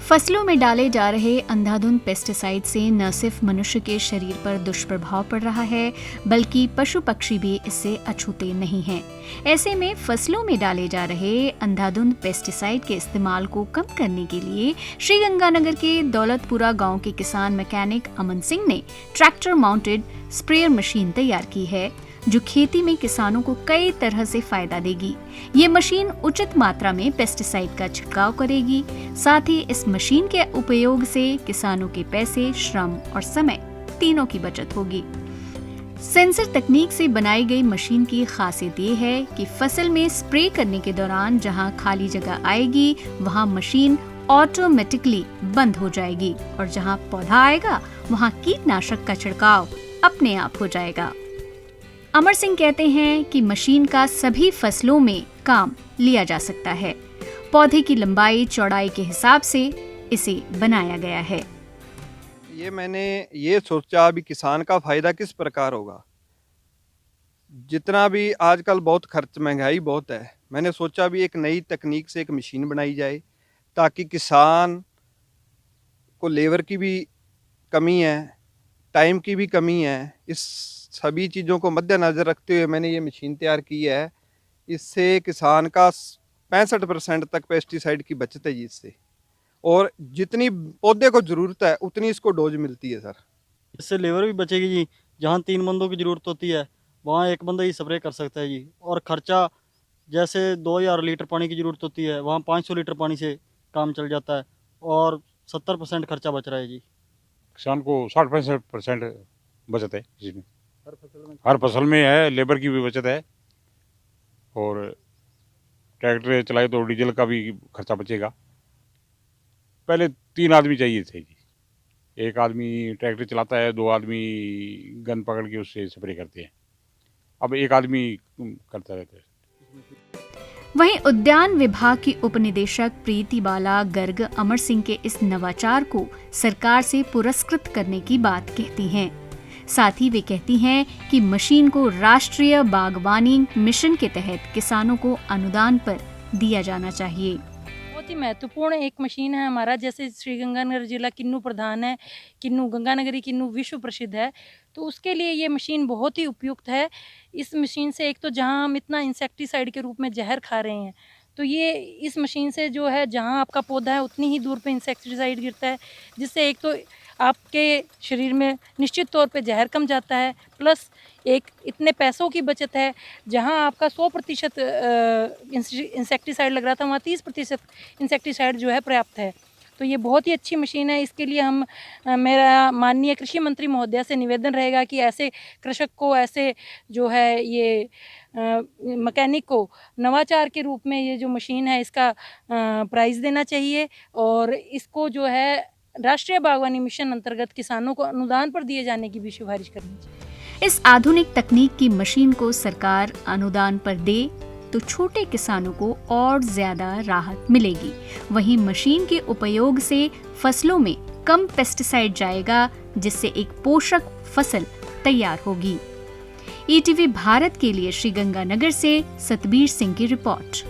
फसलों में डाले जा रहे अंधाधुंध पेस्टिसाइड से न सिर्फ मनुष्य के शरीर पर दुष्प्रभाव पड़ रहा है, बल्कि पशु पक्षी भी इससे अछूते नहीं हैं। ऐसे में फसलों में डाले जा रहे अंधाधुंध पेस्टिसाइड के इस्तेमाल को कम करने के लिए श्रीगंगानगर के दौलतपुरा गांव के किसान मैकेनिक अमन सिंह ने ट्रैक्टर माउंटेड स्प्रेयर मशीन तैयार की है, जो खेती में किसानों को कई तरह से फायदा देगी। ये मशीन उचित मात्रा में पेस्टिसाइड का छिड़काव करेगी। साथ ही इस मशीन के उपयोग से किसानों के पैसे, श्रम और समय तीनों की बचत होगी। सेंसर तकनीक से बनाई गई मशीन की खासियत ये है कि फसल में स्प्रे करने के दौरान जहां खाली जगह आएगी, वहां मशीन ऑटोमेटिकली बंद हो जाएगी और जहां पौधा आएगा, वहां कीटनाशक का छिड़काव अपने आप हो जाएगा। अमर सिंह कहते हैं कि मशीन का सभी फसलों में काम लिया जा सकता है। पौधे की लंबाई चौड़ाई के हिसाब से इसे बनाया गया है। ये मैंने ये सोचा अभी किसान का फायदा किस प्रकार होगा। जितना भी आजकल बहुत खर्च, महंगाई बहुत है, मैंने सोचा भी एक नई तकनीक से एक मशीन बनाई जाए ताकि किसान को लेबर की भी कमी है, टाइम की भी कमी है। इस सभी चीज़ों को मद्देनज़र रखते हुए मैंने ये मशीन तैयार की है। इससे किसान का 65% तक पेस्टिसाइड की बचत है इससे, और जितनी पौधे को ज़रूरत है उतनी इसको डोज मिलती है सर। इससे लेबर भी बचेगी जी। जहाँ 3 बंदों की ज़रूरत होती है, वहाँ एक बंदा ही स्प्रे कर सकता है जी। और ख़र्चा जैसे 2000 लीटर पानी की ज़रूरत होती है, वहाँ 500 लीटर पानी से काम चल जाता है और 70% खर्चा बच रहा है जी। किसान को 60-65% बचत है इसमें। हर फसल में है, लेबर की भी बचत है, और ट्रैक्टर चलाए तो डीजल का भी खर्चा बचेगा। पहले 3 आदमी चाहिए थे जी। एक आदमी ट्रैक्टर चलाता है, 2 आदमी गन पकड़ के उससे स्प्रे करते हैं। अब एक आदमी करता रहता है। वहीं उद्यान विभाग की उपनिदेशक प्रीति बाला गर्ग अमर सिंह के इस नवाचार को सरकार से पुरस्कृत करने की बात कहती हैं। साथ ही वे कहती हैं कि मशीन को राष्ट्रीय बागवानी मिशन के तहत किसानों को अनुदान पर दिया जाना चाहिए। बहुत ही महत्वपूर्ण एक मशीन है हमारा। जैसे श्रीगंगानगर जिला किन्नू प्रधान है, किन्नू गंगानगरी किन्नू विश्व प्रसिद्ध है, तो उसके लिए ये मशीन बहुत ही उपयुक्त है। इस मशीन से एक तो जहां हम इतना इंसेक्टिसाइड के रूप में जहर खा रहे हैं, तो ये इस मशीन से जो है जहां आपका पौधा है उतनी ही दूर पे इंसेक्टिसाइड गिरता है, जिससे एक तो आपके शरीर में निश्चित तौर पे जहर कम जाता है, प्लस एक इतने पैसों की बचत है। जहां आपका 100% इंसेक्टिसाइड लग रहा था, वहाँ 30% इंसेक्टिसाइड जो है पर्याप्त है। तो ये बहुत ही अच्छी मशीन है। इसके लिए हम मेरा माननीय कृषि मंत्री महोदया से निवेदन रहेगा कि ऐसे कृषक को, ऐसे जो है ये मैकेनिक को नवाचार के रूप में ये जो मशीन है इसका प्राइज़ देना चाहिए, और इसको जो है राष्ट्रीय बागवानी मिशन अंतर्गत किसानों को अनुदान पर दिए जाने की भी सिफारिश करनी चाहिए। इस आधुनिक तकनीक की मशीन को सरकार अनुदान पर दे तो छोटे किसानों को और ज्यादा राहत मिलेगी। वहीं मशीन के उपयोग से फसलों में कम पेस्टिसाइड जाएगा, जिससे एक पोषक फसल तैयार होगी। ईटीवी भारत के लिए श्रीगंगानगर से सतबीर सिंह की रिपोर्ट।